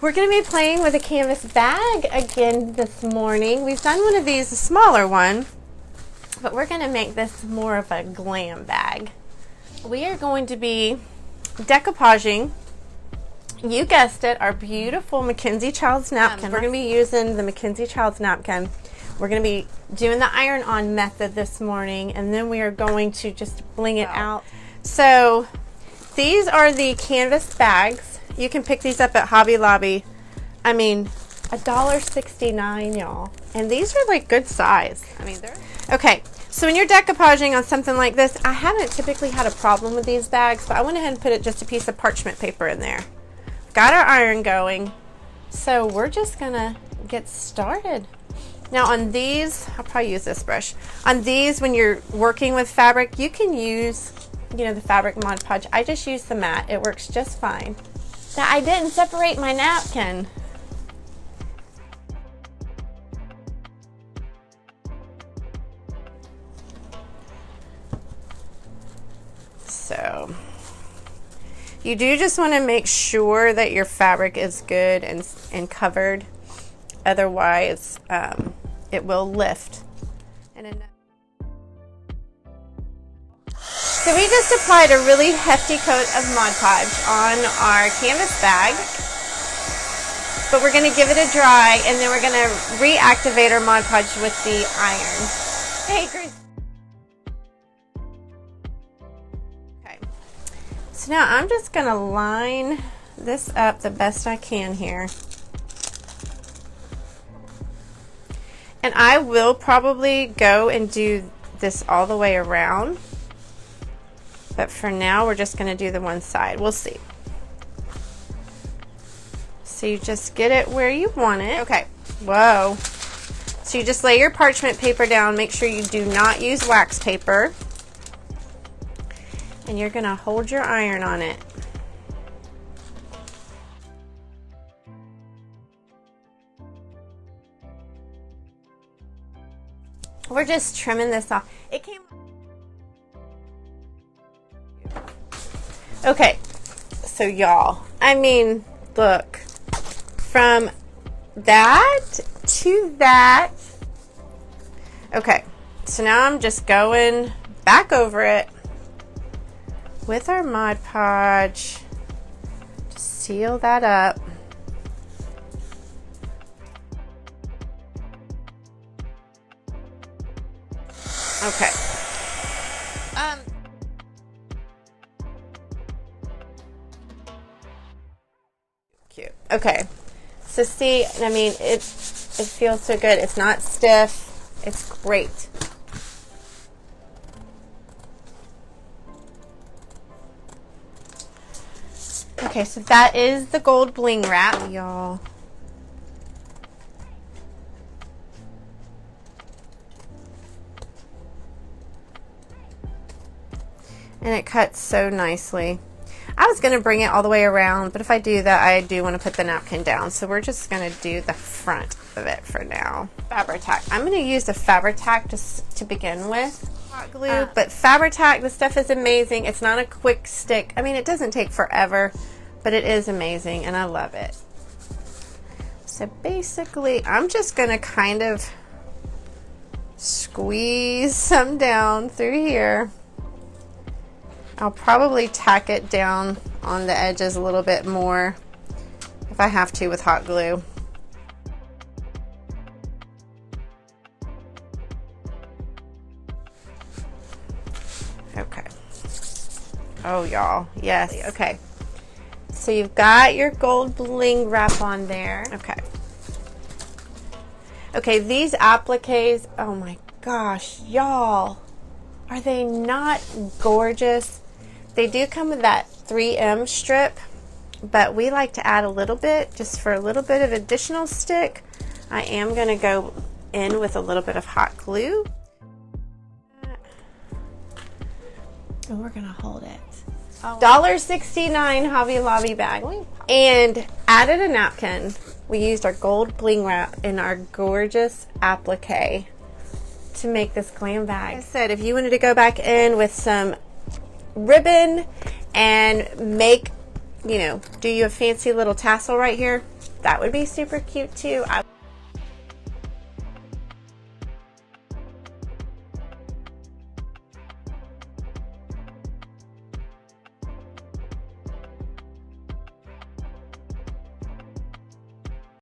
We're going to be playing with a canvas bag again this morning. We've done one of these, a smaller one, but we're going to make this more of a glam bag. We are going to be decoupaging, you guessed it, our beautiful Mackenzie Childs napkin. We're going to be using the Mackenzie Childs napkin. We're going to be doing the iron-on method this morning, and then we are going to just bling it out. So these are the canvas bags. You can pick these up at Hobby Lobby. I mean, $1.69, y'all. And these are like good size. I mean, they're okay. So when you're decoupaging on something like this, I haven't typically had a problem with these bags, but I went ahead and put just a piece of parchment paper in there. Got our iron going. So we're just gonna get started. Now on these, I'll probably use this brush. On these, when you're working with fabric, you can use, you know, the fabric Mod Podge. I just use the mat. It works just fine. Now, I didn't separate my napkin. So, you do just want to make sure that your fabric is good and covered. Otherwise, it will lift. So we just applied a really hefty coat of Mod Podge on our canvas bag, but we're going to give it a dry, and then we're going to reactivate our Mod Podge with the iron. Hey, Grace. Okay. So now I'm just going to line this up the best I can here. And I will probably go and do this all the way around. But for now, we're just going to do the one side. We'll see. So you just get it where you want it. Okay. Whoa. So you just lay your parchment paper down. Make sure you do not use wax paper. And you're going to hold your iron on it. We're just trimming this off. It came. Okay, so y'all, I mean, look, from that to that. Okay, so now I'm just going back over it with our Mod Podge to seal that up. Okay. Cute. Okay. So see, I mean, it feels so good. It's not stiff. It's great. Okay, so that is the gold bling wrap, y'all. And it cuts so nicely. I was going to bring it all the way around, but if I do that, I do want to put the napkin down. So we're just going to do the front of it for now. Fabri-Tac. I'm going to use the Fabri-Tac to begin with. Hot glue, but Fabri-Tac, this stuff is amazing. It's not a quick stick. I mean, it doesn't take forever, but it is amazing, and I love it. So basically, I'm just going to kind of squeeze some down through here. I'll probably tack it down on the edges a little bit more if I have to with hot glue. Okay. Oh, y'all. Yes. Okay. So you've got your gold bling wrap on there. Okay. Okay, these appliques, oh my gosh, y'all. Are they not gorgeous? They do come with that 3M strip, but we like to add a little bit, just for a little bit of additional stick. I am going to go in with a little bit of hot glue. And we're going to hold it. $1.69 Hobby Lobby bag. And added a napkin. We used our gold bling wrap in our gorgeous applique to make this glam bag. Like I said, if you wanted to go back in with some ribbon and make you know, do you a fancy little tassel right here? That would be super cute too.